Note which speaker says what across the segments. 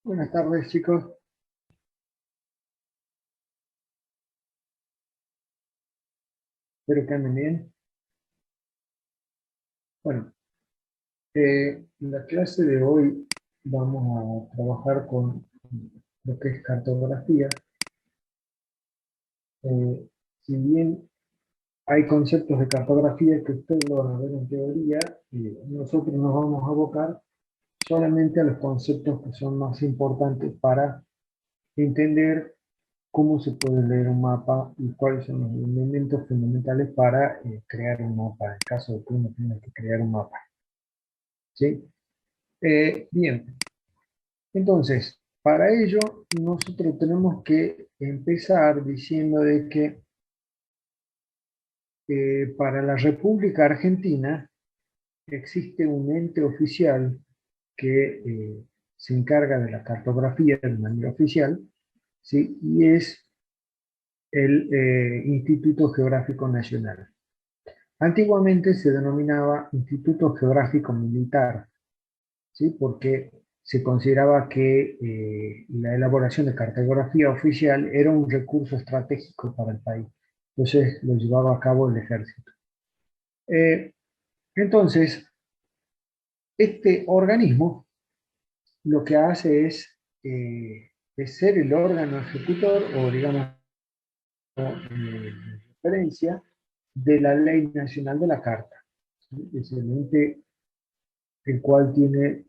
Speaker 1: Buenas tardes, chicos. Espero que anden bien. Bueno, en la clase de hoy vamos a trabajar con lo que es cartografía. Eh, si bien hay conceptos de cartografía que ustedes lo van a ver en teoría, nosotros nos vamos a abocar solamente a los conceptos que son más importantes para entender cómo se puede leer un mapa y cuáles son los elementos fundamentales para crear un mapa, en el caso de que uno tenga que crear un mapa. ¿Sí? Bien, entonces, para ello nosotros tenemos que empezar diciendo de que para la República Argentina existe un ente oficial que se encarga de la cartografía de manera oficial, ¿sí? Y es el Instituto Geográfico Nacional. Antiguamente se denominaba Instituto Geográfico Militar, ¿sí? Porque se consideraba que la elaboración de cartografía oficial era un recurso estratégico para el país. Entonces lo llevaba a cabo el ejército. Eh, entonces, este organismo lo que hace es ser el órgano ejecutor o, digamos, referencia de la Ley Nacional de la Carta. ¿Sí? Es el ente el cual tiene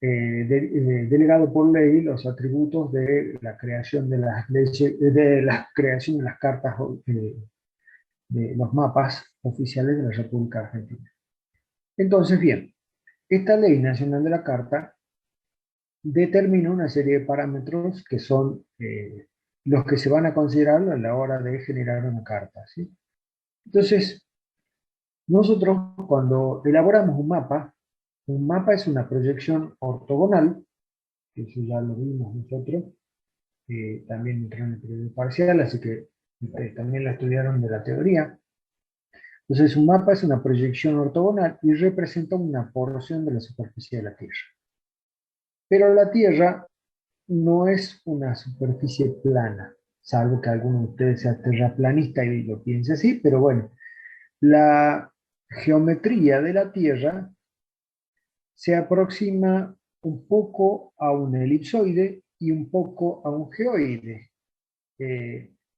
Speaker 1: delegado por ley los atributos de la creación de las leyes, de la creación de las cartas, de los mapas oficiales de la República Argentina. Entonces, bien, esta ley nacional de la carta determina una serie de parámetros que son los que se van a considerar a la hora de generar una carta, ¿sí? Entonces, nosotros cuando elaboramos un mapa es una proyección ortogonal, que eso ya lo vimos nosotros, también entró en el periodo parcial, así que ustedes también la estudiaron de la teoría. Entonces, un mapa es una proyección ortogonal y representa una porción de la superficie de la Tierra. Pero la Tierra no es una superficie plana, salvo que alguno de ustedes sea terraplanista y lo piense así, pero bueno, la geometría de la Tierra se aproxima un poco a un elipsoide y un poco a un geoide.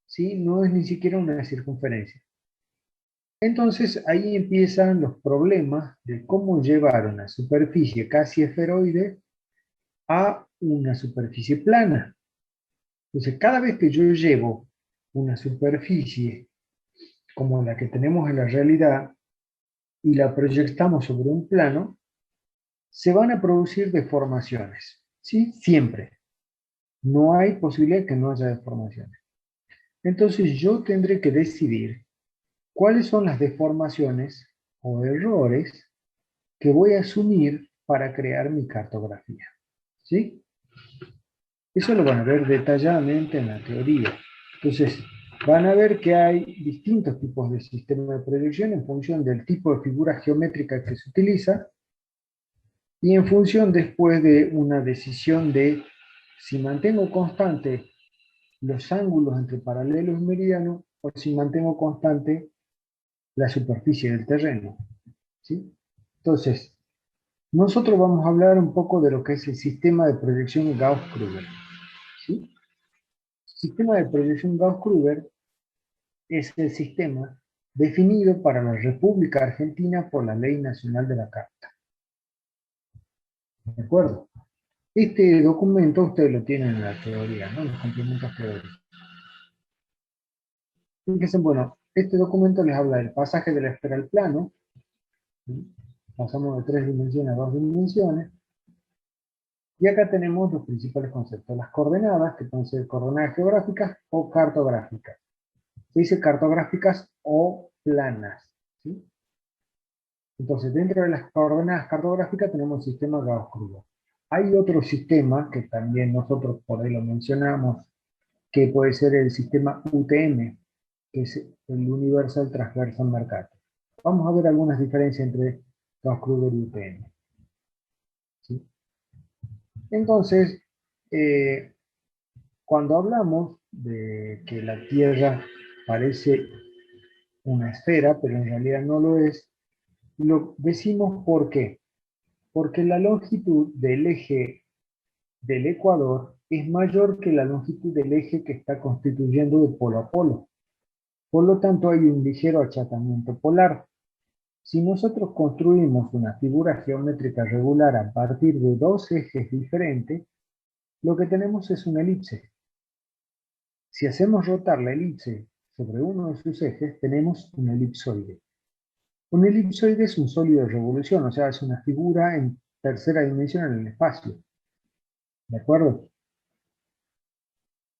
Speaker 1: ¿Sí? No es ni siquiera una circunferencia. Entonces ahí empiezan los problemas de cómo llevar una superficie casi esferoide a una superficie plana. Entonces cada vez que yo llevo una superficie como la que tenemos en la realidad y la proyectamos sobre un plano, se van a producir deformaciones. ¿Sí? Siempre. No hay posibilidad que no haya deformaciones. Entonces yo tendré que decidir cuáles son las deformaciones o errores que voy a asumir para crear mi cartografía. ¿Sí? Eso lo van a ver detalladamente en la teoría. Entonces, van a ver que hay distintos tipos de sistemas de proyección en función del tipo de figura geométrica que se utiliza y en función después de una decisión de si mantengo constante los ángulos entre paralelos y meridianos o si mantengo constante la superficie del terreno. ¿Sí? Entonces, nosotros vamos a hablar un poco de lo que es el sistema de proyección Gauss-Krüger. ¿Sí? El sistema de proyección Gauss-Krüger es el sistema definido para la República Argentina por la Ley Nacional de la Carta. ¿De acuerdo? Este documento ustedes lo tienen en la teoría, ¿no? Los complementos teóricos. Fíjense, bueno, este documento les habla del pasaje de la esfera al plano. ¿Sí? Pasamos de 3 dimensiones a 2 dimensiones. Y acá tenemos los principales conceptos. Las coordenadas, que pueden ser coordenadas geográficas o cartográficas. Se dice cartográficas o planas. ¿Sí? Entonces, dentro de las coordenadas cartográficas tenemos el sistema Gauss-Krüger. Hay otro sistema que también nosotros por ahí lo mencionamos, que puede ser el sistema UTM, que es el Universal Transversal Mercator. Vamos a ver algunas diferencias entre Gauss-Krüger y UTM. ¿Sí? Entonces, cuando hablamos de que la Tierra parece una esfera, pero en realidad no lo es, lo decimos ¿por qué? Porque la longitud del eje del ecuador es mayor que la longitud del eje que está constituyendo de polo a polo. Por lo tanto, hay un ligero achatamiento polar. Si nosotros construimos una figura geométrica regular a partir de dos ejes diferentes, lo que tenemos es una elipse. Si hacemos rotar la elipse sobre uno de sus ejes, tenemos un elipsoide. Un elipsoide es un sólido de revolución, o sea, es una figura en tercera dimensión en el espacio. ¿De acuerdo?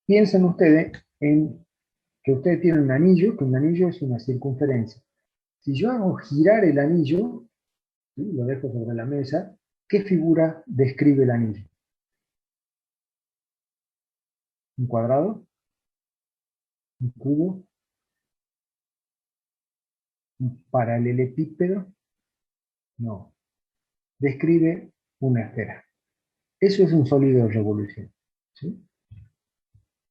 Speaker 1: Piensen ustedes en que ustedes tienen un anillo, que un anillo es una circunferencia. Si yo hago girar el anillo, ¿sí? Lo dejo sobre la mesa, ¿qué figura describe el anillo? ¿Un cuadrado? ¿Un cubo? ¿Un paralelepípedo? No. Describe una esfera. Eso es un sólido de revolución. ¿Sí?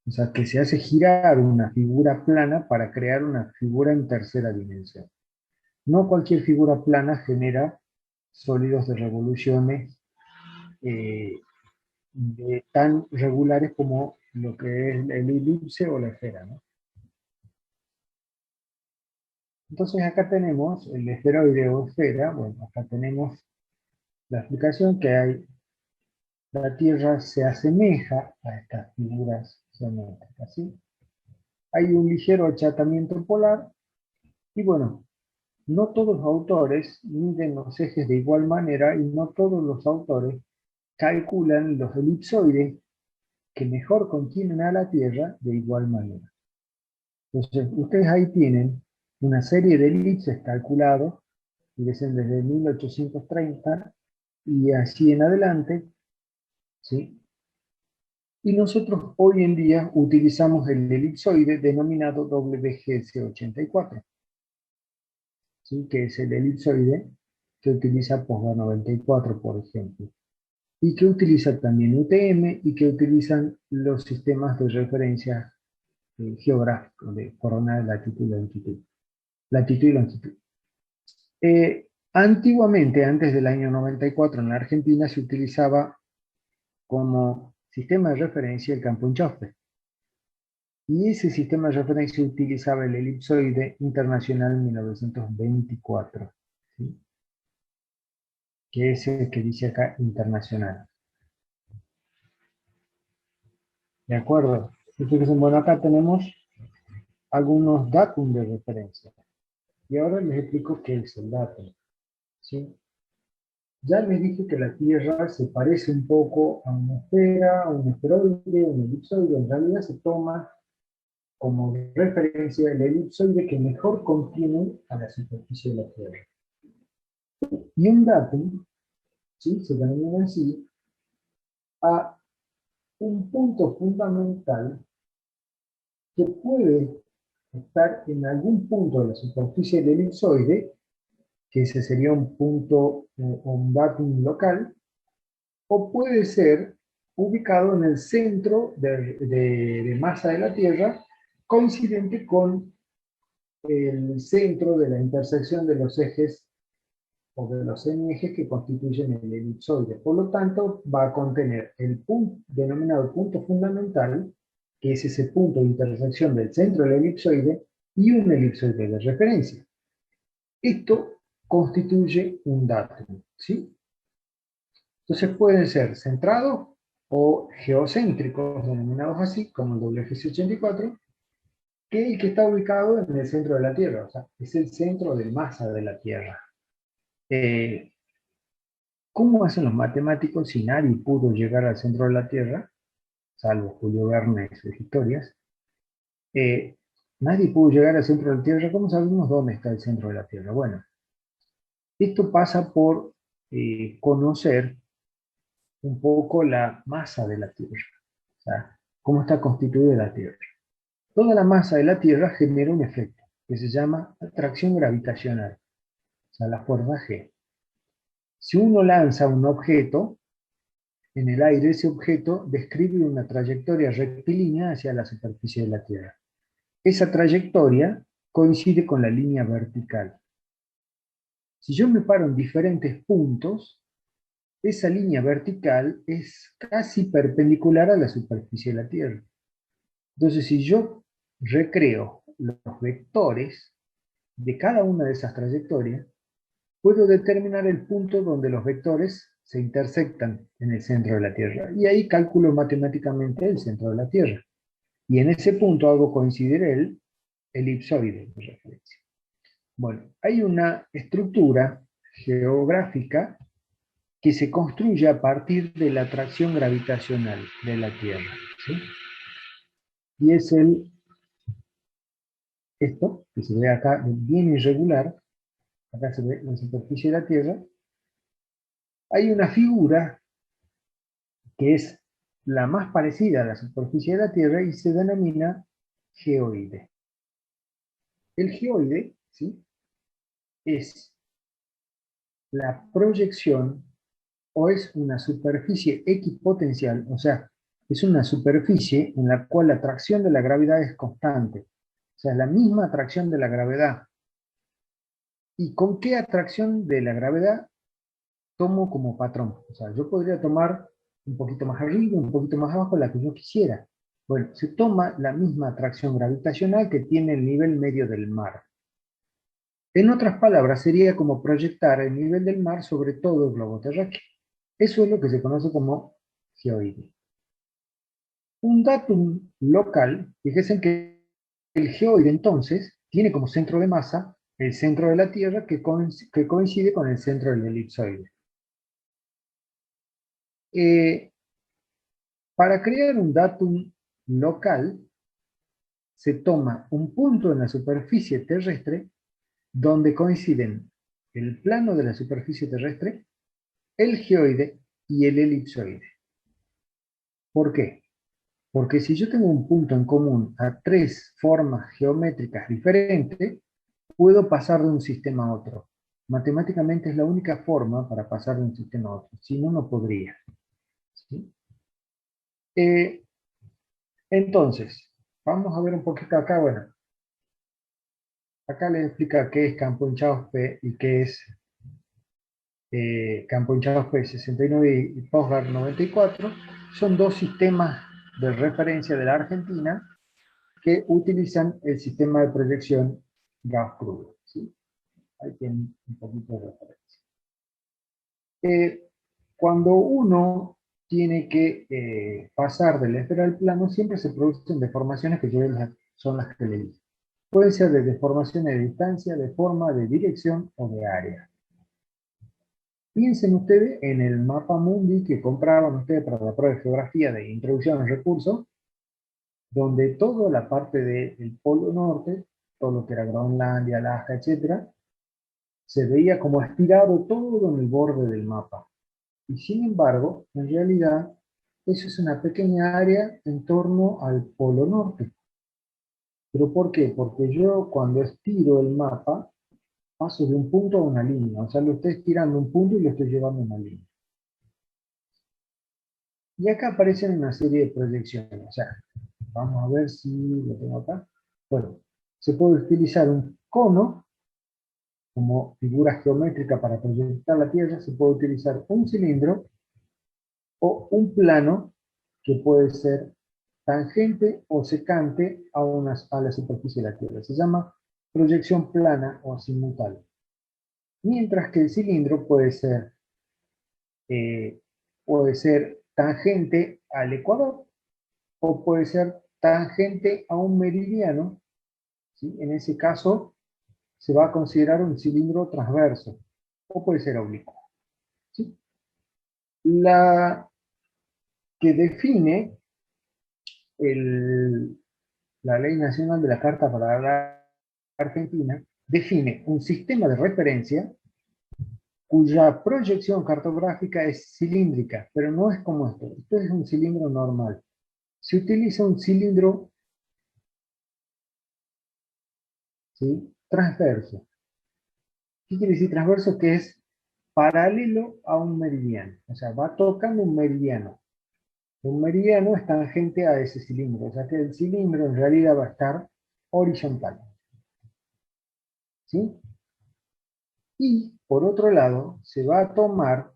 Speaker 1: O sea, que se hace girar una figura plana para crear una figura en tercera dimensión. No cualquier figura plana genera sólidos de revoluciones eh, tan regulares como lo que es el elipse o la esfera, ¿no? Entonces acá tenemos el esferoide o esfera. Bueno, acá tenemos la explicación que hay. La Tierra se asemeja a estas figuras geométricas, ¿sí? Hay un ligero achatamiento polar y bueno, no todos los autores miden los ejes de igual manera y no todos los autores calculan los elipsoides que mejor contienen a la Tierra de igual manera. Entonces, ustedes ahí tienen una serie de elipses calculados, y dicen desde 1830 y así en adelante, ¿sí? Y nosotros hoy en día utilizamos el elipsoide denominado WGS84, ¿sí? Que es el elipsoide que utiliza POSGA 94, por ejemplo, y que utiliza también UTM y que utilizan los sistemas de referencia geográficos de coordenadas de latitud y longitud. Latitud y longitud. Antiguamente, antes del año 94, en la Argentina se utilizaba como sistema de referencia el campo Enchauffe. Y ese sistema de referencia utilizaba el elipsoide internacional 1924, ¿sí? Que es el que dice acá internacional. ¿De acuerdo? Entonces, bueno, acá tenemos algunos datos de referencia. Y ahora les explico qué es el datum, ¿sí? Ya les dije que la Tierra se parece un poco a una esfera, a un esferoide, a un elipsoide. En realidad se toma como referencia el elipsoide que mejor contiene a la superficie de la Tierra. Y un datum, ¿sí? Se denomina así a un punto fundamental que puede estar en algún punto de la superficie del elipsoide, que ese sería un punto o un datum local, o puede ser ubicado en el centro de masa de la Tierra, coincidente con el centro de la intersección de los ejes o de los semiejes que constituyen el elipsoide. Por lo tanto, va a contener el punto denominado punto fundamental, que es ese punto de intersección del centro del elipsoide y un elipsoide de referencia. Esto constituye un datum, ¿sí? Entonces pueden ser centrados o geocéntricos, denominados así, como el WGS84, que es el que está ubicado en el centro de la Tierra, o sea, es el centro de masa de la Tierra. Eh, ¿Cómo hacen los matemáticos si nadie pudo llegar al centro de la Tierra, salvo Julio Verne y sus historias? Eh, Nadie pudo llegar al centro de la Tierra. ¿Cómo sabemos dónde está el centro de la Tierra? Bueno, esto pasa por conocer un poco la masa de la Tierra, o sea, cómo está constituida la Tierra. Toda la masa de la Tierra genera un efecto que se llama atracción gravitacional, o sea, la fuerza G. Si uno lanza un objeto, en el aire, ese objeto describe una trayectoria rectilínea hacia la superficie de la Tierra. Esa trayectoria coincide con la línea vertical. Si yo me paro en diferentes puntos, esa línea vertical es casi perpendicular a la superficie de la Tierra. Entonces, si yo recreo los vectores de cada una de esas trayectorias, puedo determinar el punto donde los vectores se intersectan en el centro de la Tierra. Y ahí calculo matemáticamente el centro de la Tierra. Y en ese punto hago coincidir el elipsoide de referencia. Bueno, hay una estructura geográfica que se construye a partir de la atracción gravitacional de la Tierra, ¿sí? Y es esto, que se ve acá bien irregular, acá se ve la superficie de la Tierra. Hay una figura que es la más parecida a la superficie de la Tierra y se denomina geoide. El geoide, ¿sí?, es la proyección o es una superficie equipotencial, o sea, es una superficie en la cual la atracción de la gravedad es constante. O sea, la misma atracción de la gravedad. ¿Y con qué atracción de la gravedad tomo como patrón? O sea, yo podría tomar un poquito más arriba, un poquito más abajo, la que yo quisiera. Bueno, se toma la misma atracción gravitacional que tiene el nivel medio del mar. En otras palabras, sería como proyectar el nivel del mar sobre todo el globo terráqueo. Eso es lo que se conoce como geoide. Un datum local, fíjense que el geoide entonces tiene como centro de masa el centro de la Tierra que coincide con el centro del elipsoide. Para crear un datum local, se toma un punto en la superficie terrestre donde coinciden el plano de la superficie terrestre, el geoide y el elipsoide. ¿Por qué? Porque si yo tengo un punto en común a tres formas geométricas diferentes, puedo pasar de un sistema a otro. Matemáticamente es la única forma para pasar de un sistema a otro, si no, no podría. ¿Sí? Entonces, vamos a ver un poquito acá. Bueno, acá les explica qué es campo en Chauspe y qué es campo en Chauspe 69 y Postgard 94. Son dos sistemas de referencia de la Argentina que utilizan el sistema de proyección Gauss-Krüger, ¿sí? Ahí tienen un poquito de referencia. Cuando uno tiene que pasar de la esfera al plano, siempre se producen deformaciones que son las que le dije. Pueden ser de deformaciones de distancia, de forma, de dirección o de área. Piensen ustedes en el mapa mundi que compraban ustedes para la prueba de geografía de introducción al recurso, donde toda la parte del polo norte, todo lo que era Groenlandia, Alaska, etc., se veía como estirado todo en el borde del mapa. Y sin embargo, en realidad, eso es una pequeña área en torno al polo norte. ¿Pero por qué? Porque yo cuando estiro el mapa, paso de un punto a una línea. O sea, lo estoy estirando un punto y lo estoy llevando a una línea. Y acá aparecen una serie de proyecciones. O sea, vamos a ver si lo tengo acá. Bueno, se puede utilizar un cono como figura geométrica para proyectar la Tierra. Se puede utilizar un cilindro o un plano que puede ser tangente o secante a la superficie de la Tierra. Se llama proyección plana o azimutal. Mientras que el cilindro eh, puede ser tangente al ecuador o puede ser tangente a un meridiano. ¿Sí? En ese caso se va a considerar un cilindro transverso o puede ser oblicuo. ¿Sí? La que define la Ley Nacional de la Carta para la Argentina define un sistema de referencia cuya proyección cartográfica es cilíndrica, pero no es como esto. Esto es un cilindro normal. Se utiliza un cilindro, ¿sí?, transverso. ¿Qué quiere decir transverso? Que es paralelo a un meridiano. O sea, va tocando un meridiano. Un meridiano es tangente a ese cilindro. O sea que el cilindro en realidad va a estar horizontal. ¿Sí? Y por otro lado, se va a tomar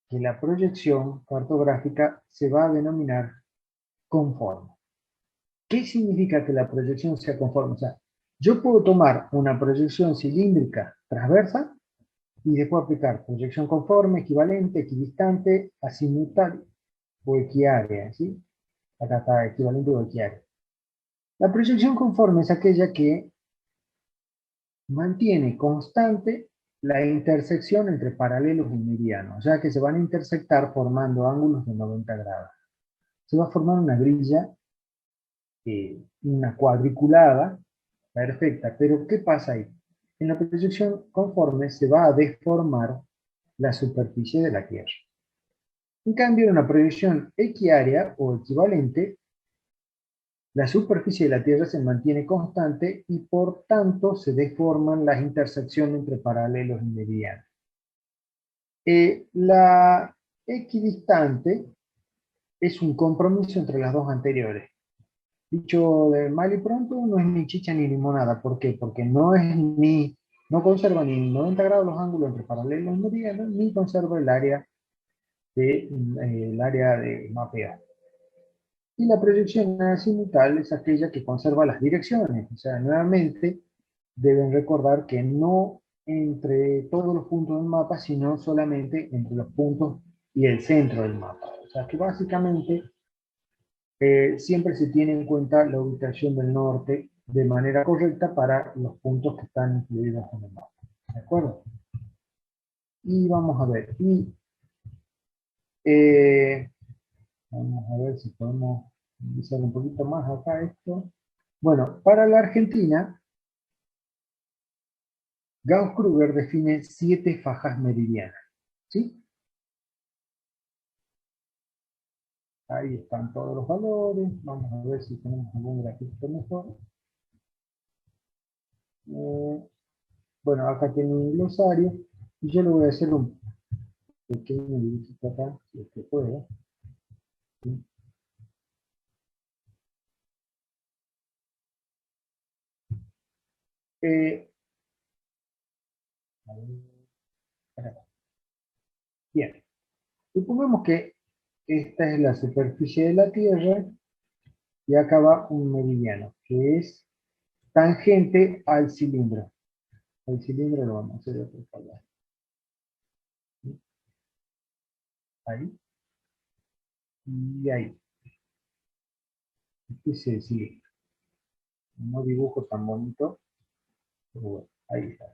Speaker 1: que la proyección cartográfica se va a denominar conforme. ¿Qué significa que la proyección sea conforme? O sea, yo puedo tomar una proyección cilíndrica transversa y después aplicar proyección conforme, equivalente, equidistante, azimutal o equiárea, ¿sí? Acá está equivalente o equiárea. La proyección conforme es aquella que mantiene constante la intersección entre paralelos y medianos, o sea que se van a intersectar formando ángulos de 90 grados. Se va a formar una grilla, una cuadriculada, perfecta, pero ¿qué pasa ahí? En la proyección conforme se va a deformar la superficie de la Tierra. En cambio, en una proyección equiárea o equivalente, la superficie de la Tierra se mantiene constante y por tanto se deforman las intersecciones entre paralelos y medianos. La equidistante es un compromiso entre las dos anteriores. Dicho de mal y pronto, no es ni chicha ni limonada. ¿Por qué? Porque no conserva ni 90 grados los ángulos entre paralelos y medianos, ni conserva el área de mapeo. Y la proyección azimutal es aquella que conserva las direcciones. O sea, nuevamente deben recordar que no entre todos los puntos del mapa, sino solamente entre los puntos y el centro del mapa. O sea, que básicamente siempre se tiene en cuenta la ubicación del norte de manera correcta para los puntos que están incluidos en el mapa. ¿De acuerdo? Y vamos a ver. Eh, Vamos a ver si podemos utilizar un poquito más acá esto. Bueno, para la Argentina, Gauss-Kruger define 7 fajas meridianas. ¿Sí? Ahí están todos los valores. Vamos a ver si tenemos algún gráfico mejor. Bueno, acá tiene un glosario. Y yo le voy a hacer un pequeño dibujito acá, si es que puedo. ¿Sí? Eh, a ver, bien, supongamos que esta es la superficie de la Tierra y acá va un meridiano, que es tangente al cilindro. El cilindro lo vamos a hacer de otra forma. Ahí y ahí. Este es el cilindro. No dibujo tan bonito, pero bueno, ahí está.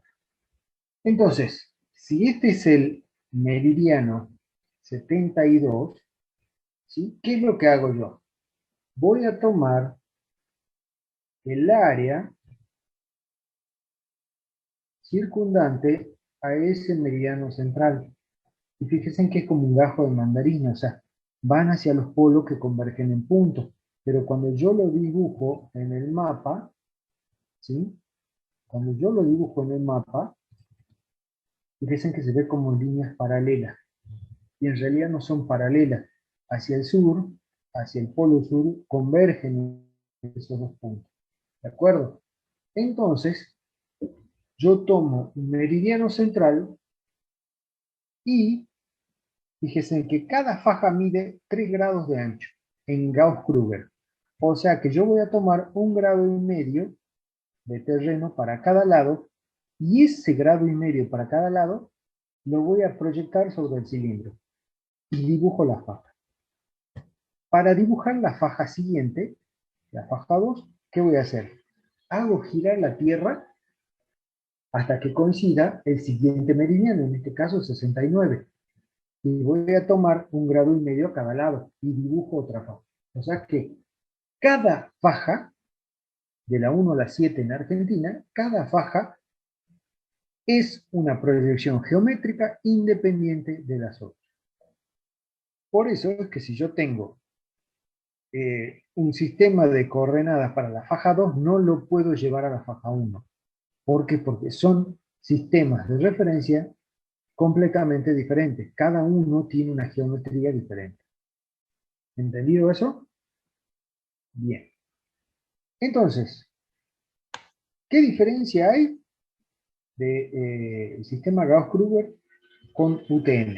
Speaker 1: Entonces, si este es el meridiano 72, ¿sí? ¿Qué es lo que hago yo? Voy a tomar el área circundante a ese meridiano central. Y fíjense que es como un gajo de mandarina, o sea, van hacia los polos que convergen en puntos. Pero cuando yo lo dibujo en el mapa, ¿sí? Cuando yo lo dibujo en el mapa, fíjense que se ve como líneas paralelas. Y en realidad no son paralelas. Hacia el sur, hacia el polo sur, convergen esos dos puntos. ¿De acuerdo? Entonces, yo tomo un meridiano central y fíjense que cada faja mide 3 grados de ancho en Gauss-Kruger. O sea que yo voy a tomar 1,5 grados de terreno para cada lado y ese 1,5 grados para cada lado lo voy a proyectar sobre el cilindro y dibujo la faja. Para dibujar la faja siguiente, la faja 2, ¿qué voy a hacer? Hago girar la Tierra hasta que coincida el siguiente meridiano, en este caso 69. Y voy a tomar 1,5 grados a cada lado y dibujo otra faja. O sea que cada faja, de la 1 a la 7 en Argentina, cada faja es una proyección geométrica independiente de las otras. Por eso es que si yo tengo un sistema de coordenadas para la faja 2, no lo puedo llevar a la faja 1. ¿Por qué? Porque son sistemas de referencia completamente diferentes. Cada uno tiene una geometría diferente. ¿Entendido eso? Bien. Entonces, ¿qué diferencia hay del sistema Gauss-Kruger con UTM?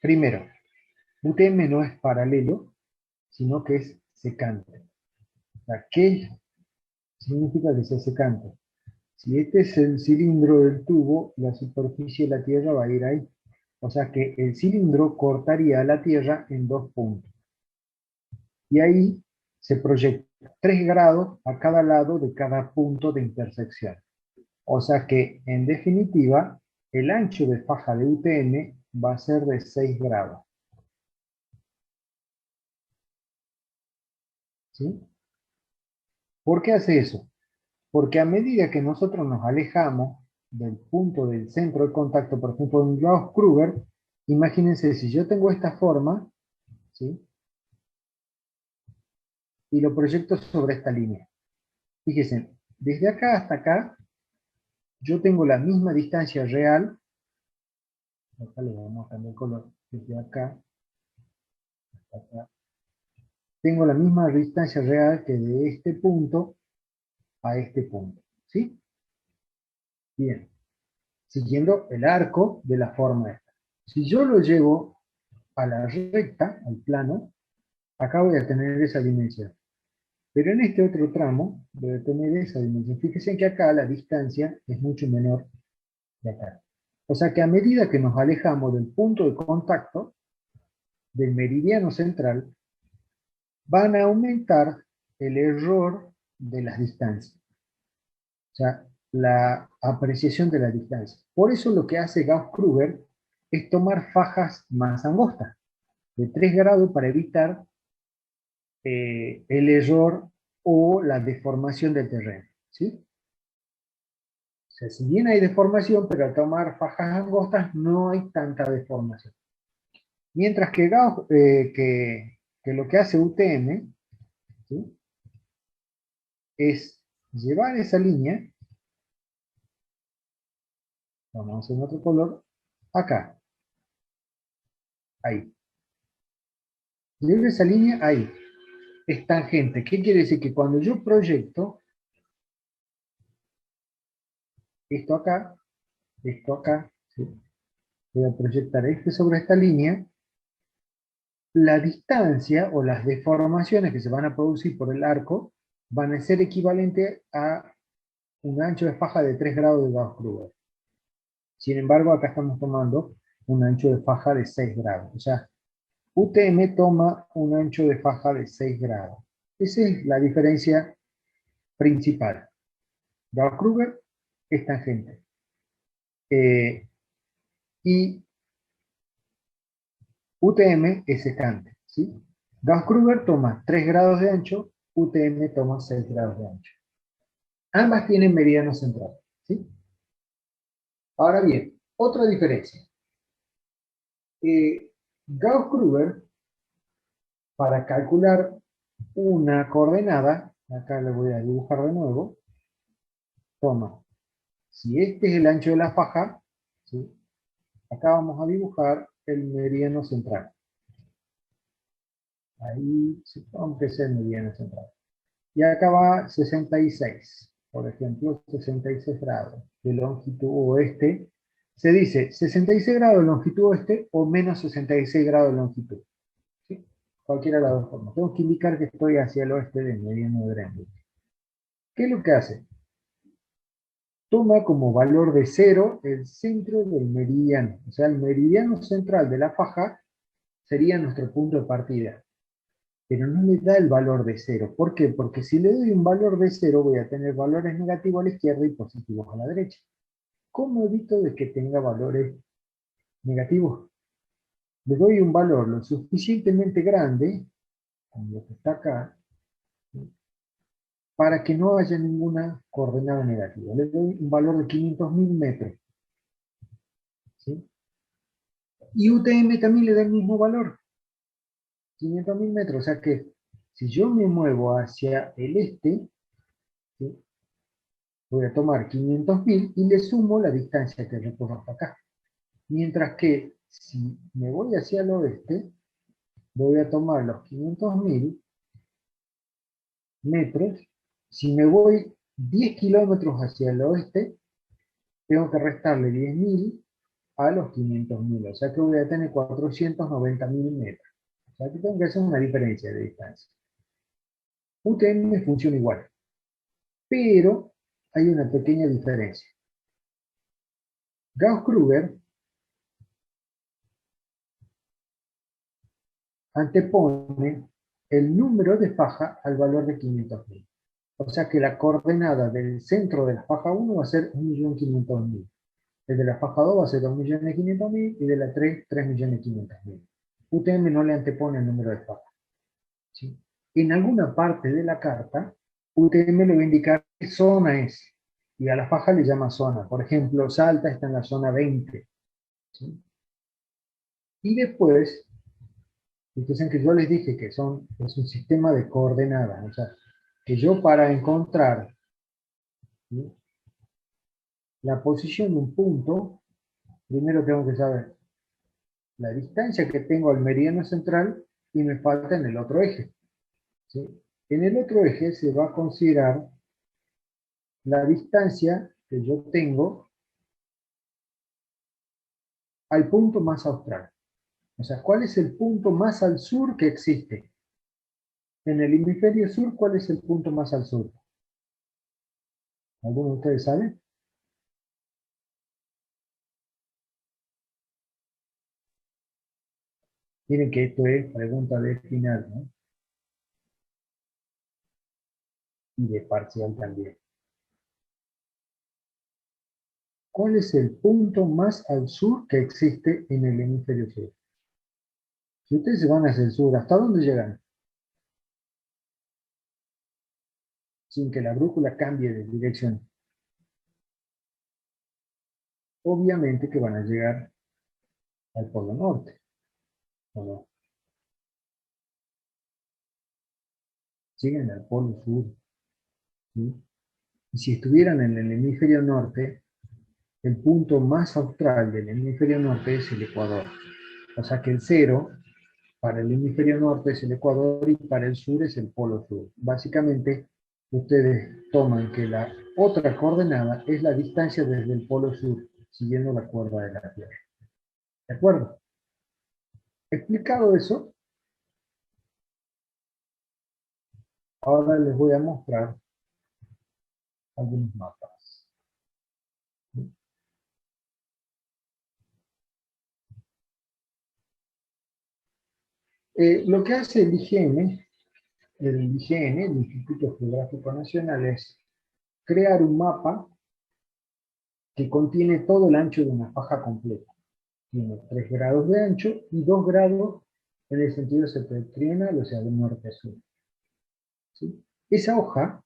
Speaker 1: Primero, UTM no es paralelo, sino que es secante. O sea, ¿qué significa que sea secante? Si este es el cilindro del tubo, la superficie de la Tierra va a ir ahí. O sea que el cilindro cortaría la Tierra en dos puntos. Y ahí se proyecta 3 grados a cada lado de cada punto de intersección. O sea que, en definitiva, el ancho de faja de UTM va a ser de 6 grados. ¿Sí? ¿Por qué hace eso? Porque a medida que nosotros nos alejamos del punto del centro de contacto, por ejemplo, en Gauss-Kruger, imagínense si yo tengo esta forma, ¿sí? Y lo proyecto sobre esta línea. Fíjense, desde acá hasta acá, yo tengo la misma distancia real, acá le vamos a cambiar el color, desde acá hasta acá, tengo la misma distancia real que de este punto a este punto, ¿sí? Bien, siguiendo el arco de la forma esta. Si yo lo llevo a la recta, al plano, acá voy a tener esa dimensión. Pero en este otro tramo voy a tener esa dimensión. Fíjense que acá la distancia es mucho menor de acá. O sea que a medida que nos alejamos del punto de contacto, del meridiano central, van a aumentar el error de las distancias. O sea, la apreciación de la distancia. Por eso lo que hace Gauss-Kruger es tomar fajas más angostas, de 3 grados, para evitar el error o la deformación del terreno. ¿Sí? O sea, si bien hay deformación, pero al tomar fajas angostas no hay tanta deformación. Mientras que, que lo que hace UTM, ¿sí?, es llevar esa línea, vamos a hacer otro color, acá, ahí. Llevar esa línea ahí, es tangente. ¿Qué quiere decir? Que cuando yo proyecto esto acá, ¿sí?, voy a proyectar este sobre esta línea, la distancia o las deformaciones que se van a producir por el arco van a ser equivalentes a un ancho de faja de 3 grados de Gauss-Kruger. Sin embargo, acá estamos tomando un ancho de faja de 6 grados. O sea, UTM toma un ancho de faja de 6 grados. Esa es la diferencia principal. Gauss-Kruger es tangente. Y UTM es secante, ¿sí? Gauss-Kruger toma 3 grados de ancho, UTM toma 6 grados de ancho. Ambas tienen meridiano central, ¿sí? Ahora bien, otra diferencia. Gauss-Kruger, para calcular una coordenada, acá le voy a dibujar de nuevo, toma, si este es el ancho de la faja, ¿sí?, acá vamos a dibujar el meridiano central. Ahí, aunque sea el meridiano central. Y acá va 66, por ejemplo, 66 grados de longitud oeste. Se dice 66 grados de longitud oeste o menos 66 grados de longitud, ¿sí? Cualquiera de las dos formas. Tengo que indicar que estoy hacia el oeste del meridiano de Greenwich. ¿Qué es lo que hace? Toma como valor de 0 el centro del meridiano. O sea, el meridiano central de la faja sería nuestro punto de partida. Pero no le da el valor de 0. ¿Por qué? Porque si le doy un valor de 0, voy a tener valores negativos a la izquierda y positivos a la derecha. ¿Cómo evito de que tenga valores negativos? Le doy un valor lo suficientemente grande, como lo que está acá, para que no haya ninguna coordenada negativa. Le doy un valor de 500.000 metros, ¿sí? Y UTM también le da el mismo valor, 500.000 metros. O sea que si yo me muevo hacia el este, ¿sí?, voy a tomar 500.000 y le sumo la distancia que recorro hasta acá. Mientras que si me voy hacia el oeste, voy a tomar los 500.000 metros. Si me voy 10 kilómetros hacia el oeste, tengo que restarle 10.000 a los 500.000. O sea que voy a tener 490.000 metros. O sea que tengo que hacer una diferencia de distancia. UTM funciona igual, pero hay una pequeña diferencia. Gauss-Kruger antepone el número de faja al valor de 500.000. O sea que la coordenada del centro de la faja 1 va a ser 1.500.000. El de la faja 2 va a ser 2.500.000 y de la 3, 3.500.000. UTM no le antepone el número de faja. ¿Sí? En alguna parte de la carta, UTM le va a indicar qué zona es. Y a la faja le llama zona. Por ejemplo, Salta está en la zona 20. ¿Sí? Y después, ustedes que yo les dije que es un sistema de coordenadas. O sea, que yo para encontrar, ¿sí?, la posición de un punto, primero tengo que saber la distancia que tengo al meridiano central y me falta en el otro eje. ¿Sí? En el otro eje se va a considerar la distancia que yo tengo al punto más austral. O sea, ¿cuál es el punto más al sur que existe? En el hemisferio sur, ¿cuál es el punto más al sur? ¿Alguno de ustedes sabe? Miren que esto es pregunta de final, ¿no? Y de parcial también. ¿Cuál es el punto más al sur que existe en el hemisferio sur? Si ustedes se van hacia el sur, ¿hasta dónde llegan? Sin que la brújula cambie de dirección. Obviamente que van a llegar al polo norte, ¿o no? Siguen al polo sur, ¿sí? Y si estuvieran en el hemisferio norte, el punto más austral del hemisferio norte es el Ecuador. O sea que el cero para el hemisferio norte es el Ecuador y para el sur es el polo sur. Básicamente, ustedes toman que la otra coordenada es la distancia desde el polo sur, siguiendo la curva de la Tierra. ¿De acuerdo? Explicado eso, ahora les voy a mostrar algunos mapas. Lo que hace el IGN, el Instituto Geográfico Nacional, es crear un mapa que contiene todo el ancho de una faja completa. Tiene 3 grados de ancho y 2 grados en el sentido septentrional, o sea, de norte a sur. ¿Sí? Esa hoja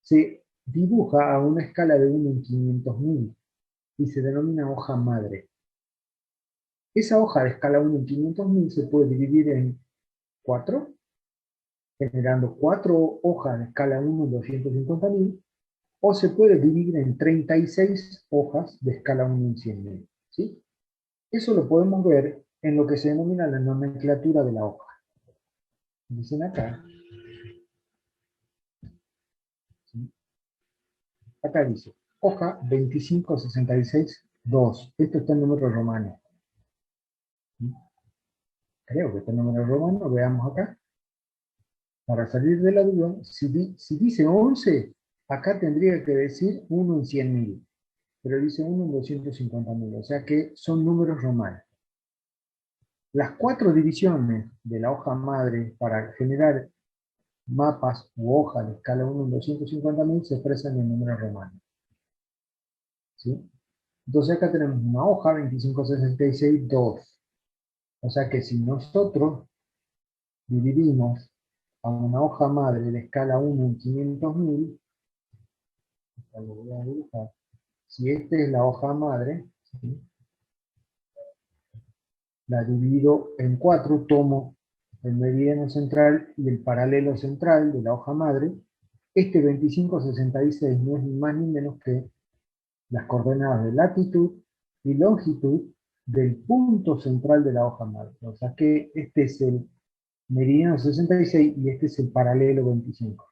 Speaker 1: se dibuja a una escala de 1 en 500.000 y se denomina hoja madre. Esa hoja de escala 1 en 500.000 se puede dividir en 4, generando 4 hojas de escala 1 en 250.000, o se puede dividir en 36 hojas de escala 1 en 100.000. ¿Sí? Eso lo podemos ver en lo que se denomina la nomenclatura de la hoja. Dicen acá, ¿sí?, acá dice, hoja 2566-2. Esto está en número romano. ¿Sí? Creo que está en número romano, veamos acá. Para salir de la duda, si dice 11, acá tendría que decir 1 en 100.000. Pero dice 1 en 250.000, o sea que son números romanos. Las 4 divisiones de la hoja madre para generar mapas u hojas de escala 1 en 250.000 se expresan en números romanos. ¿Sí? Entonces acá tenemos una hoja 2566-2. O sea que si nosotros dividimos a una hoja madre de escala 1 en 500.000, lo voy a dibujar. Si esta es la hoja madre, ¿sí?, la divido en 4, tomo el meridiano central y el paralelo central de la hoja madre. Este 2566 no es ni más ni menos que las coordenadas de latitud y longitud del punto central de la hoja madre. O sea que este es el meridiano 66 y este es el paralelo 25.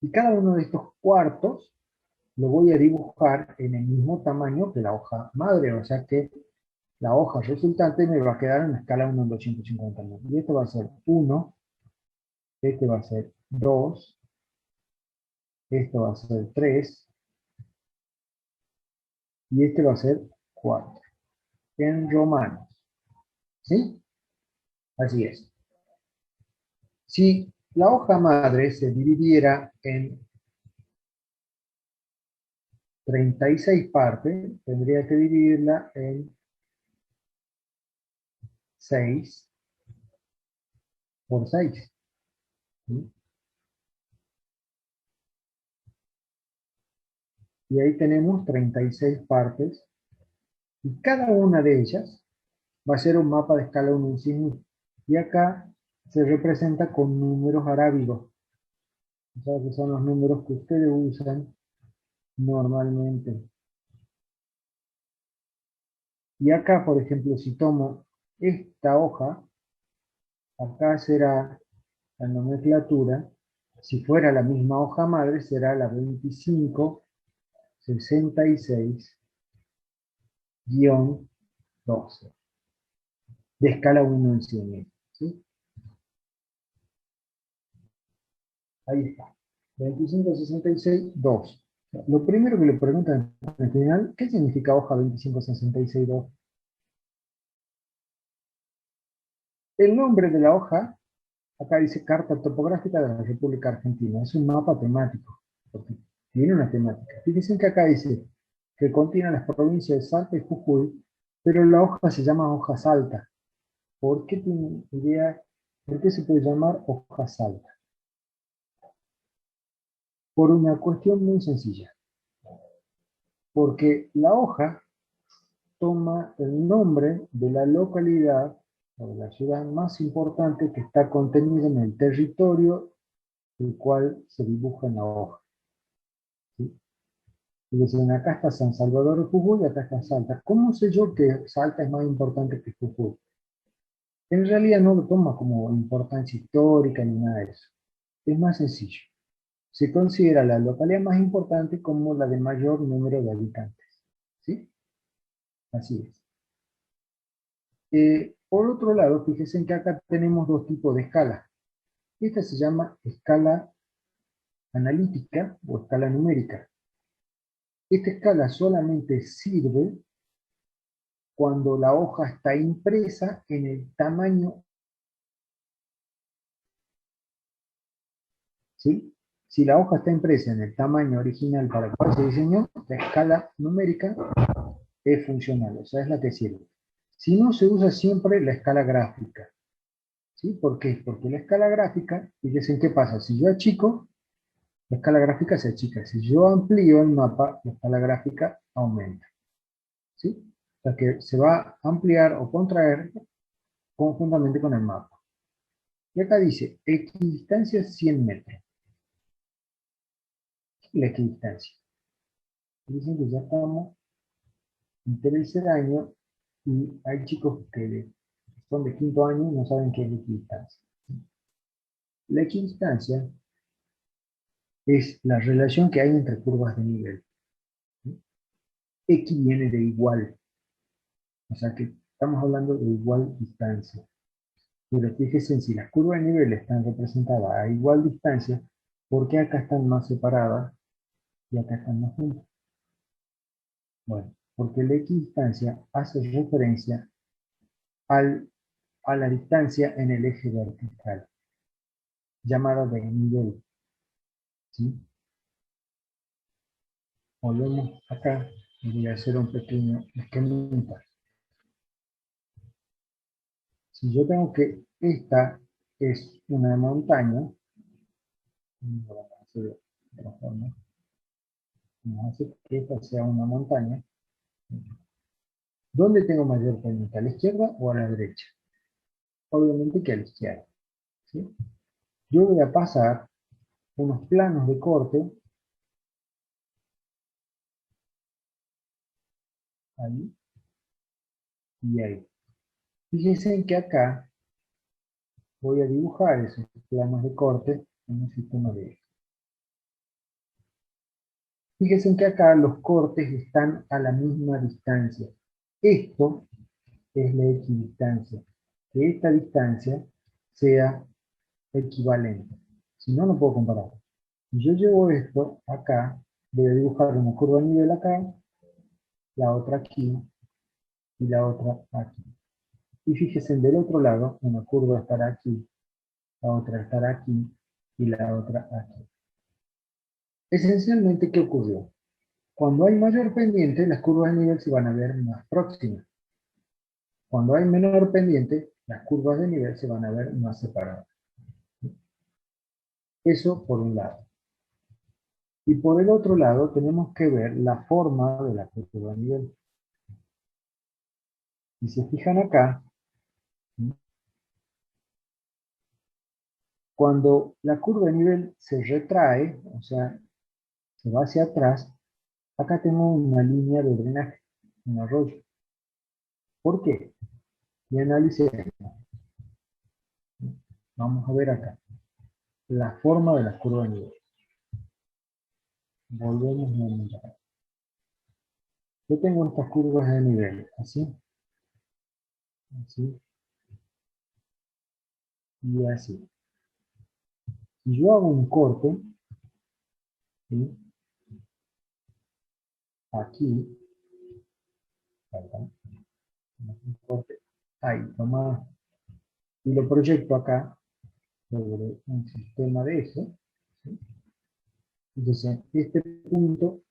Speaker 1: Y cada uno de estos cuartos lo voy a dibujar en el mismo tamaño que la hoja madre, o sea que la hoja resultante me va a quedar en la escala 1 en 250. Y esto va a ser 1, este va a ser 2, esto va a ser 3, y este va a ser 4. En romanos, ¿sí? Así es. Si la hoja madre se dividiera en 36 partes, tendría que dividirla en 6 por 6. ¿Sí? Y ahí tenemos 36 partes, y cada una de ellas va a ser un mapa de escala 1 en 100. Y acá se representa con números arábigos. O sea, que son los números que ustedes usan normalmente. Y acá, por ejemplo, si tomo esta hoja, acá será la nomenclatura. Si fuera la misma hoja madre, será la 2566-12, de escala 1 en 100. ¿Sí? Ahí está. 2566-2. Lo primero que le preguntan al final, ¿qué significa hoja 2566-2? El nombre de la hoja, acá dice Carta Topográfica de la República Argentina. Es un mapa temático, porque tiene una temática. Fíjense que acá dice que contiene las provincias de Salta y Jujuy, pero la hoja se llama hoja salta. ¿Por qué tiene idea? ¿Por qué se puede llamar hoja salta? Por una cuestión muy sencilla. Porque la hoja toma el nombre de la localidad o de la ciudad más importante que está contenida en el territorio el cual se dibuja en la hoja. ¿Sí? Y dicen, acá está San Salvador de Jujuy y acá está Salta. ¿Cómo sé yo que Salta es más importante que Jujuy? En realidad no lo toma como importancia histórica ni nada de eso. Es más sencillo. Se considera la localidad más importante como la de mayor número de habitantes. ¿Sí? Así es. Por otro lado, fíjense que acá tenemos dos tipos de escalas. Esta se llama escala analítica o escala numérica. Esta escala solamente sirve cuando la hoja está impresa en el tamaño, ¿sí? Si la hoja está impresa en el tamaño original para el cual se diseñó, la escala numérica es funcional, o sea, es la que sirve. Si no, se usa siempre la escala gráfica. ¿Sí? ¿Por qué? Porque la escala gráfica, fíjense qué pasa, si yo achico, la escala gráfica se achica. Si yo amplío el mapa, la escala gráfica aumenta. ¿Sí? O sea que se va a ampliar o contraer conjuntamente con el mapa. Y acá dice, equidistancia 100 metros. ¿Qué es la equidistancia? Dicen que ya estamos en tercer año y hay chicos que son de quinto año y no saben qué es la equidistancia. La equidistancia es la relación que hay entre curvas de nivel. X viene de igual, o sea que estamos hablando de igual distancia. Pero fíjense, si las curvas de nivel están representadas a igual distancia, ¿por qué acá están más separadas y acá están más juntas? Bueno, porque la equidistancia hace referencia al, a la distancia en el eje vertical, llamada de nivel. ¿Sí? Volvemos acá y voy a hacer un pequeño esquemita. Si yo tengo que esta es una montaña, vamos a hacer de otra forma, vamos a hacer que esta sea una montaña. ¿Dónde tengo mayor pendiente? ¿A la izquierda o a la derecha? Obviamente que a la izquierda. ¿Sí? Yo voy a pasar unos planos de corte ahí, y ahí. Fíjense en que acá voy a dibujar esos planos de corte en un sistema de eje. Fíjense en que acá los cortes están a la misma distancia. Esto es la equidistancia. Que esta distancia sea equivalente. Si no, no puedo comparar. Si yo llevo esto acá, voy a dibujar una curva de nivel acá, la otra aquí y la otra aquí. Y fíjense, del otro lado, una curva estará aquí, la otra estará aquí y la otra aquí. Esencialmente, ¿qué ocurrió? Cuando hay mayor pendiente, las curvas de nivel se van a ver más próximas. Cuando hay menor pendiente, las curvas de nivel se van a ver más separadas. Eso por un lado. Y por el otro lado, tenemos que ver la forma de la curva de nivel. Si se fijan acá, cuando la curva de nivel se retrae, o sea, se va hacia atrás, acá tengo una línea de drenaje, un arroyo. ¿Por qué? Y analicemos. Vamos a ver acá la forma de la curva de nivel. Volvemos a mirar. Yo tengo estas curvas de nivel, así, así y así. Si yo hago un corte, ¿sí? Aquí, perdón, un corte, ahí, nomás, y lo proyecto acá sobre un sistema de eje, ¿sí? Entonces, este punto,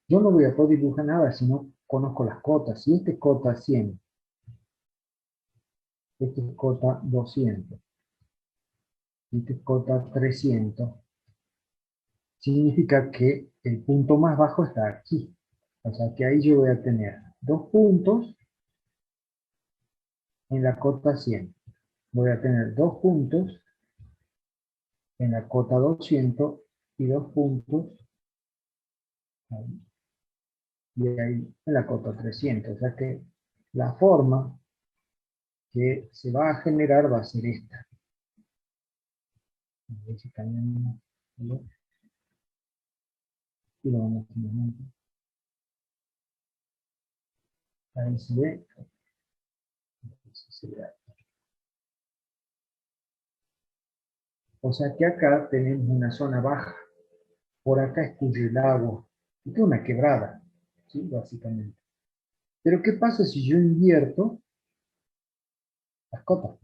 Speaker 1: yo no voy a poder dibujar nada si no conozco las cotas. Si este es cota 100, este es cota 200, este es cota 300, significa que el punto más bajo está aquí. O sea que ahí yo voy a tener dos puntos en la cota 100. Voy a tener dos puntos en la cota 200 y dos puntos ahí, y ahí en la cota 300. O sea que la forma que se va a generar va a ser esta. A ver si cambiamos y lo vamos a poner. Ahí se ve. O sea que acá tenemos una zona baja. Por acá escurre el agua. Y que una quebrada, ¿sí? Básicamente. Pero ¿qué pasa si yo invierto las cotas?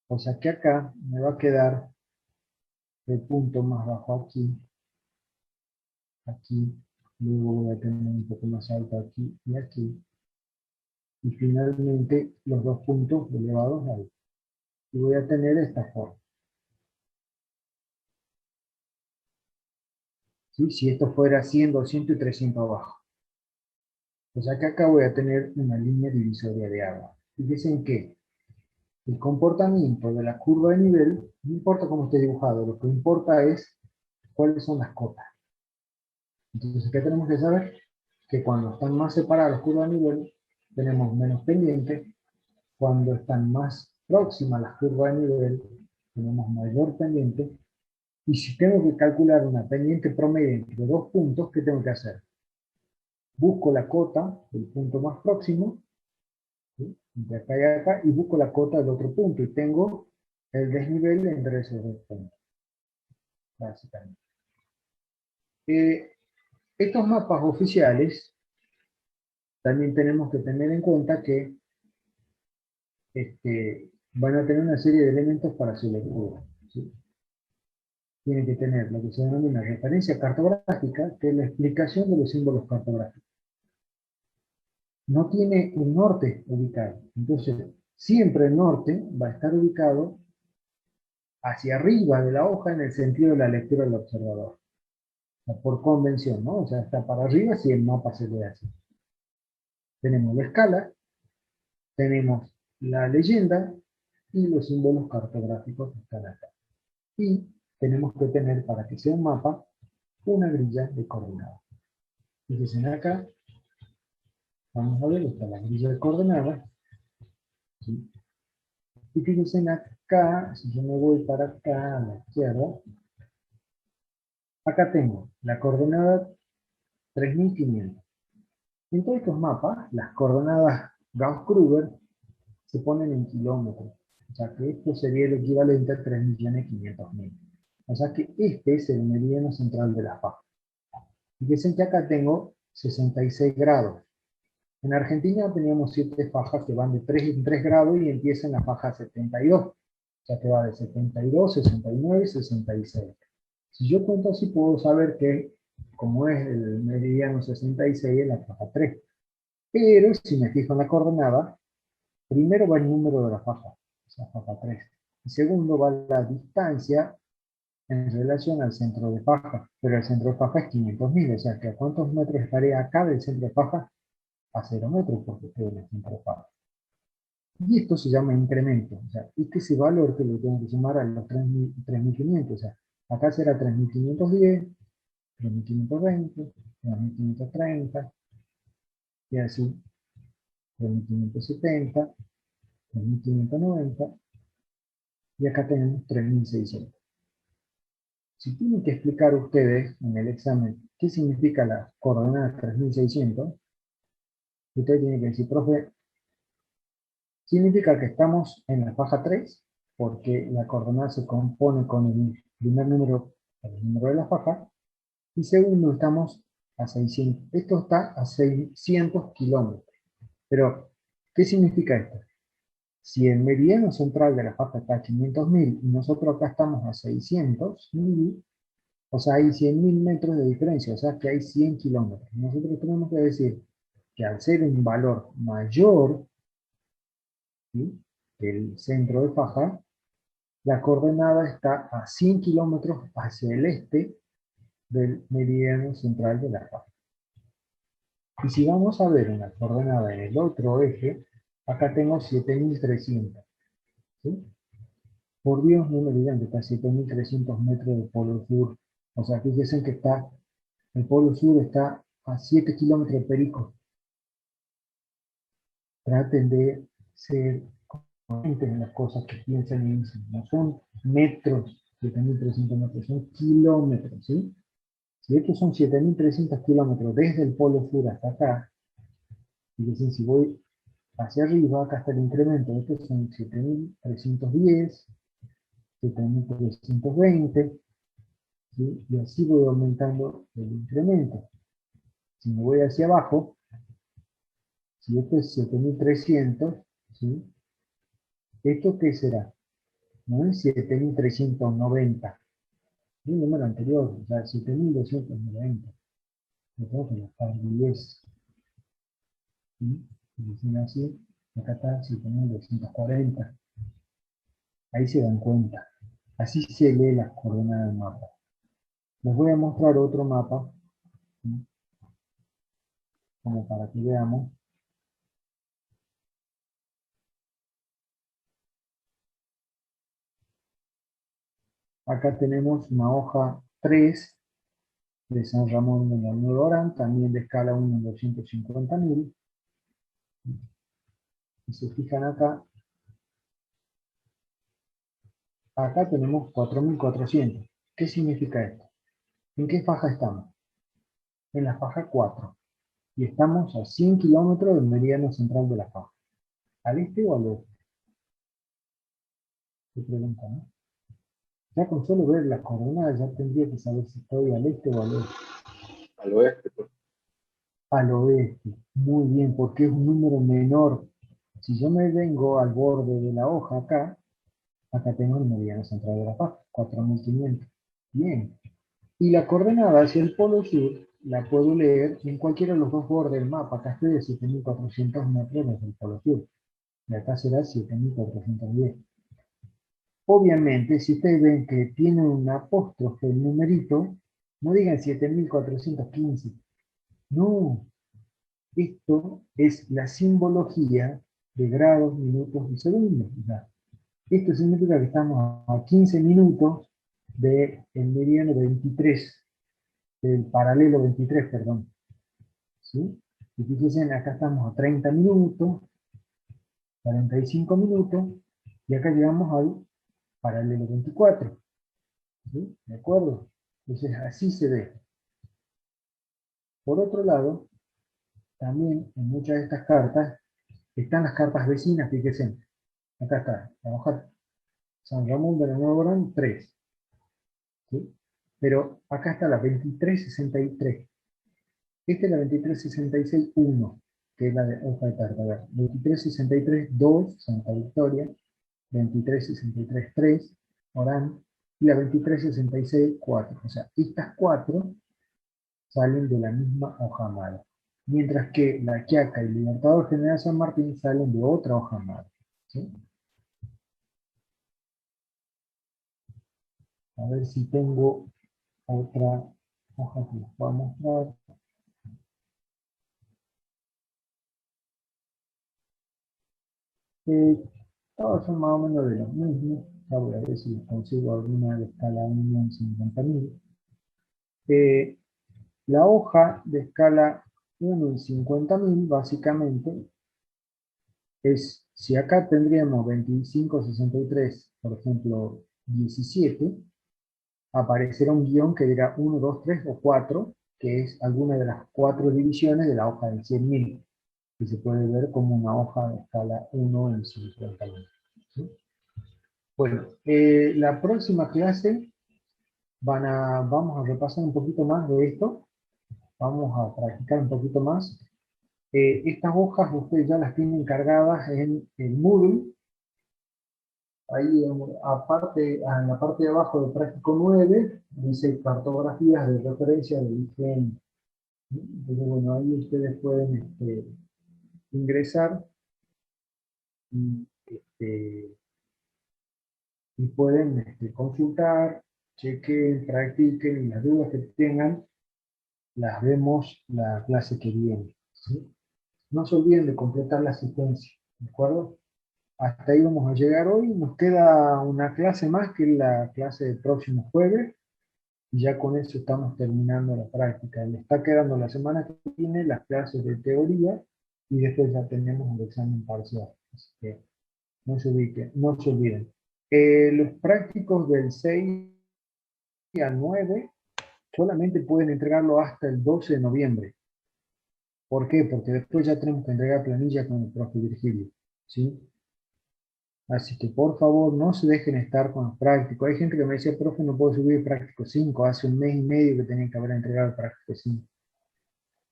Speaker 1: O sea que acá me va a quedar el punto más bajo aquí, aquí, luego voy a tener un poco más alto aquí y aquí, y finalmente los dos puntos elevados ahí. Y voy a tener esta forma. ¿Sí? Si esto fuera 100, 200 y 300 abajo. O sea que acá voy a tener una línea divisoria de agua. Fíjense en que el comportamiento de la curva de nivel, no importa cómo esté dibujado, lo que importa es cuáles son las cotas. Entonces, ¿qué tenemos que saber? Que cuando están más separadas las curvas de nivel, tenemos menos pendiente. Cuando están más próximas las curvas de nivel, tenemos mayor pendiente. Y si tengo que calcular una pendiente promedio entre dos puntos, ¿qué tengo que hacer? Busco la cota del punto más próximo, ¿sí? De acá y acá, y busco la cota del otro punto, y tengo el desnivel entre esos dos puntos, básicamente. Estos mapas oficiales, también tenemos que tener en cuenta que van a tener una serie de elementos para su lectura, ¿sí? Tienen que tener lo que se denomina referencia cartográfica, que es la explicación de los símbolos cartográficos. No tiene un norte ubicado. Entonces, siempre el norte va a estar ubicado hacia arriba de la hoja en el sentido de la lectura del observador. O sea, por convención, ¿no? O sea, está para arriba si el mapa se ve así. Tenemos la escala, tenemos la leyenda y los símbolos cartográficos que están acá. Y tenemos que tener, para que sea un mapa, una grilla de coordenadas. Fíjense acá, Vamos a ver, esta es la grilla de coordenadas. ¿Sí? Y fíjense en acá, si yo me voy para acá a la izquierda, acá tengo la coordenada 3500. En todos estos mapas, las coordenadas Gauss-Kruger se ponen en kilómetros. O sea que esto sería el equivalente a 3.500.000. O sea que este es el meridiano central de la faja. Fíjense que acá tengo 66 grados. En Argentina teníamos 7 fajas que van de 3 en 3 grados y empiezan la faja 72. O sea que va de 72, 69, 66. Si yo cuento así, puedo saber que, como es el meridiano 66, es la faja 3. Pero si me fijo en la coordenada, primero va el número de la faja, o sea, faja 3. Y segundo va la distancia en relación al centro de faja. Pero el centro de faja es 500.000, o sea que a cuántos metros estaré acá del centro de faja, a 0 metros, porque estoy en el centro de faja. Y esto se llama incremento, o sea, este es ese valor que lo tengo que sumar a los 3.500, o sea, acá será 3.510, 3.520, 3.530, y así, 3.570, 3.590, y acá tenemos 3.600. Si tienen que explicar ustedes en el examen qué significa la coordenada 3.600, ustedes tienen que decir, profe, significa que estamos en la faja 3, porque la coordenada se compone con el primer número, el número de la faja, y segundo, estamos a 600. Esto está a 600 kilómetros. Pero, ¿qué significa esto? Si el meridiano central de la faja está a 500.000 y nosotros acá estamos a 600.000, o sea, hay 100.000 metros de diferencia, o sea que hay 100 kilómetros. Nosotros tenemos que decir que al ser un valor mayor, ¿sí?, que el centro de faja, la coordenada está a 100 kilómetros hacia el este del meridiano central de la faja. Y si vamos a ver una coordenada en el otro eje, acá tengo 7.300. ¿Sí? Por Dios, no me digan que está a 7.300 metros del polo sur. O sea, fíjense que está, el polo sur está a 7 kilómetros de Perico. Traten de ser conscientes en las cosas que piensan y dicen. No son metros, 7.300 metros, son kilómetros, ¿sí? Si estos son 7.300 kilómetros desde el polo sur hasta acá, fíjense, si voy hacia arriba, acá está el incremento, estos son 7.310, 7.320, ¿sí? Y así voy aumentando el incremento. Si me voy hacia abajo, si esto es 7.300, ¿sí?, ¿esto qué será? No es 7.390, el número anterior, o sea, 7.290. Lo tengo que gastar 10, ¿sí? Y dicen así, acá está 7.240. Ahí se dan cuenta. Así se lee las coordenadas del mapa. Les voy a mostrar otro mapa, ¿sí?, como para que veamos. Acá tenemos una hoja 3 de San Ramón de Nuevo Orán, también de escala 1 en 250.000. Si se fijan acá, acá tenemos 4.400. ¿Qué significa esto? ¿En qué faja estamos? En la faja 4. Y estamos a 100 kilómetros del meridiano central de la faja. ¿Al este o al oeste? Se pregunta, ¿no? Ya con solo ver las coordenadas ya tendría que saber si estoy al este o al oeste.
Speaker 2: Al oeste, pues.
Speaker 1: Al oeste. Muy bien, porque es un número menor. Si yo me vengo al borde de la hoja acá, acá tengo el meridiano central de la faja, 4.500. Bien. Y la coordenada hacia el polo sur la puedo leer en cualquiera de los dos bordes del mapa. Acá estoy de 7.400 metros desde el polo sur. Y acá será 7.410. Obviamente, si ustedes ven que tiene un apóstrofe el numerito, no digan 7.415. No, esto es la simbología de grados, minutos y segundos. O sea, esto significa que estamos a 15 minutos del meridiano 23, del paralelo 23, perdón. ¿Sí? Y fíjense, acá estamos a 30 minutos, 45 minutos, y acá llegamos al paralelo 24. ¿Sí? ¿De acuerdo? Entonces así se ve. Por otro lado, también en muchas de estas cartas están las cartas vecinas, fíjense. Acá está, la hoja San Ramón de la Nueva Orán 3. ¿Sí? Pero acá está la 2363. Esta es la 2366-1, que es la de hoja de carta. A ver, 2363-2, Santa Victoria, 2363-3, Orán, y la 2366-4. O sea, estas cuatro salen de la misma hojamada. Mientras que la Quiaca y Libertador General San Martín salen de otra hojamada. ¿Sí? A ver si tengo otra hoja que les pueda mostrar. Todos son más o menos de los mismos. Ya voy a ver si consigo alguna de escala 1 en 50.000. La hoja de escala 1 en 50.000, básicamente, es, si acá tendríamos 2563, por ejemplo, 17, aparecerá un guión que dirá 1, 2, 3 o 4, que es alguna de las 4 divisiones de la hoja de 100.000, que se puede ver como una hoja de escala 1 en 50.000. ¿Sí? Bueno, la próxima clase vamos a repasar un poquito más de esto, vamos a practicar un poquito más. Estas hojas ustedes ya las tienen cargadas en el Moodle, ahí aparte, en la parte de abajo de práctico 9, dice cartografías de referencia del IGN. Entonces, bueno, ahí ustedes pueden ingresar y, y pueden consultar, chequen, practiquen y las dudas que tengan las vemos la clase que viene. ¿Sí? No se olviden de completar la asistencia, ¿de acuerdo? Hasta ahí vamos a llegar hoy. Nos queda una clase más, que es la clase del próximo jueves, y ya con eso estamos terminando la práctica. Le está quedando la semana que viene las clases de teoría, y después ya tenemos el examen parcial. Así que no se olviden. Los prácticos del 6 al 9 solamente pueden entregarlo hasta el 12 de noviembre. ¿Por qué? Porque después ya tenemos que entregar planilla con el profe Virgilio, ¿sí? Así que por favor no se dejen estar con los prácticos. Hay gente que me decía, profe, no puedo subir práctico 5. Hace un mes y medio que tenía que haber entregado el práctico 5.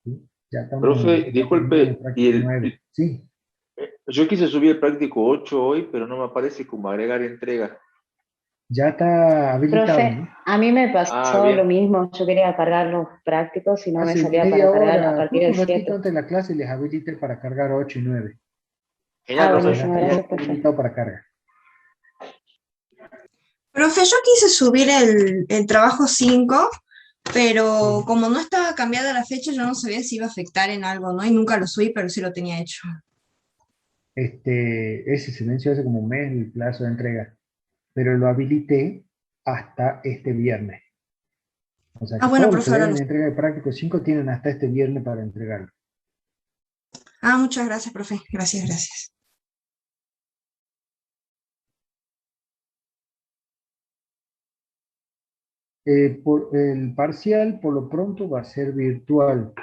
Speaker 1: ¿Sí?
Speaker 2: Profe,
Speaker 1: Ya terminamos el
Speaker 2: disculpe,
Speaker 1: práctico 9. Sí,
Speaker 2: yo quise subir el práctico 8 hoy, pero no me aparece como agregar entrega.
Speaker 1: ya está habilitado,
Speaker 3: Profe,
Speaker 1: ¿no?
Speaker 3: a mí me
Speaker 2: Ah,
Speaker 3: pasó lo
Speaker 2: bien.
Speaker 3: mismo, yo quería cargar los prácticos y no me
Speaker 1: Hace
Speaker 3: salía
Speaker 1: media
Speaker 3: para cargar a
Speaker 1: hora,
Speaker 3: partir
Speaker 1: justo
Speaker 3: del
Speaker 1: un ratito
Speaker 3: 7.
Speaker 1: antes de la clase, les habilité para cargar 8 y 9.
Speaker 2: Genial,
Speaker 3: Ah,
Speaker 1: O sea,
Speaker 2: profe.
Speaker 1: ya
Speaker 3: buenísimo,
Speaker 1: está todo
Speaker 3: gracias, profe.
Speaker 1: habilitado para carga.
Speaker 4: Profe, yo quise subir el trabajo 5, pero
Speaker 1: Sí.
Speaker 4: como no estaba cambiada la fecha, yo no sabía si iba a afectar en algo, ¿no? Y nunca lo subí, pero sí lo tenía hecho.
Speaker 1: Ese se venció hace como un mes el plazo de entrega, pero lo habilité hasta este viernes. O sea
Speaker 4: Ah,
Speaker 1: que
Speaker 4: bueno,
Speaker 1: todos los que
Speaker 4: profe, ahora lo...
Speaker 1: deben entrega de práctico 5 tienen hasta este viernes para entregarlo.
Speaker 4: Ah, muchas gracias, profe. Gracias, gracias.
Speaker 1: El parcial, por lo pronto, va a ser virtual,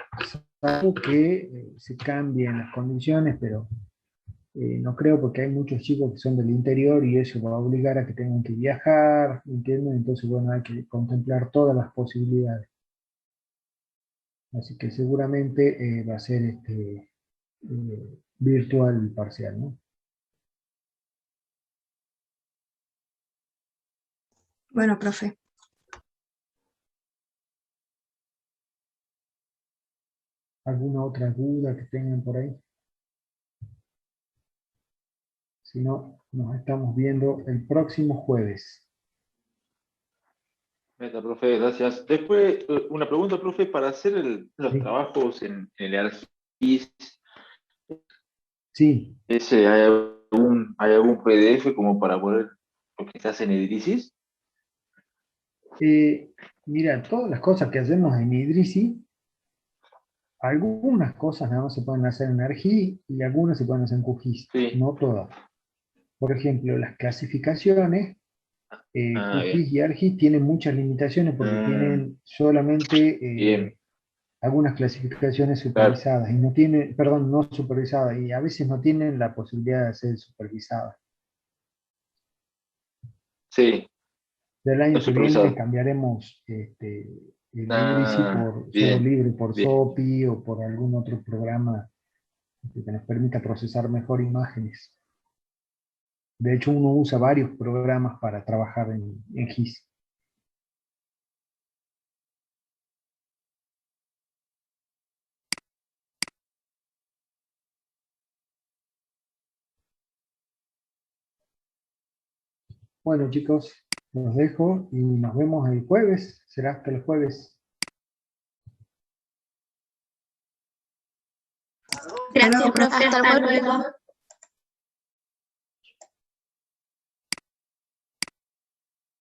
Speaker 1: salvo que se cambien las condiciones, pero no creo, porque hay muchos chicos que son del interior y eso va a obligar a que tengan que viajar, ¿entienden? Entonces, bueno, hay que contemplar todas las posibilidades. Así que seguramente va a ser virtual el parcial, ¿no?
Speaker 4: Bueno, profe.
Speaker 1: ¿Alguna otra duda que tengan por ahí? Si no, nos estamos viendo el próximo jueves.
Speaker 2: Meta, profe, gracias. Después, una pregunta, profe, para hacer los
Speaker 1: Sí,
Speaker 2: trabajos en el ARGIS,
Speaker 1: sí.
Speaker 2: ¿hay algún PDF como para poder, lo que se hace en Edrisis?
Speaker 1: Eh, Mira, todas las cosas que hacemos en Idrisi, algunas cosas nada más se pueden hacer en ArcGIS y algunas se pueden hacer en QGIS,
Speaker 2: Sí.
Speaker 1: no todas. Por ejemplo, las clasificaciones,
Speaker 2: Bien.
Speaker 1: QGIS y ArcGIS tienen muchas limitaciones porque
Speaker 2: Mm,
Speaker 1: tienen solamente
Speaker 2: bien,
Speaker 1: algunas clasificaciones
Speaker 2: claro.
Speaker 1: supervisadas y no tienen, perdón, no supervisadas, y a veces no tienen la posibilidad de ser supervisadas.
Speaker 2: Sí,
Speaker 1: Del
Speaker 2: no
Speaker 1: año que viene
Speaker 2: supervisado.
Speaker 1: cambiaremos el LibreSI por Software
Speaker 2: Bien,
Speaker 1: Libre por
Speaker 2: bien.
Speaker 1: SOPI o por algún otro programa que nos permita procesar mejor imágenes. De hecho, uno usa varios programas para trabajar en GIS. Bueno, chicos, los dejo y nos vemos el jueves. Será hasta el jueves.
Speaker 4: Gracias, profe.
Speaker 5: Hasta
Speaker 4: Hasta
Speaker 5: luego.
Speaker 4: luego.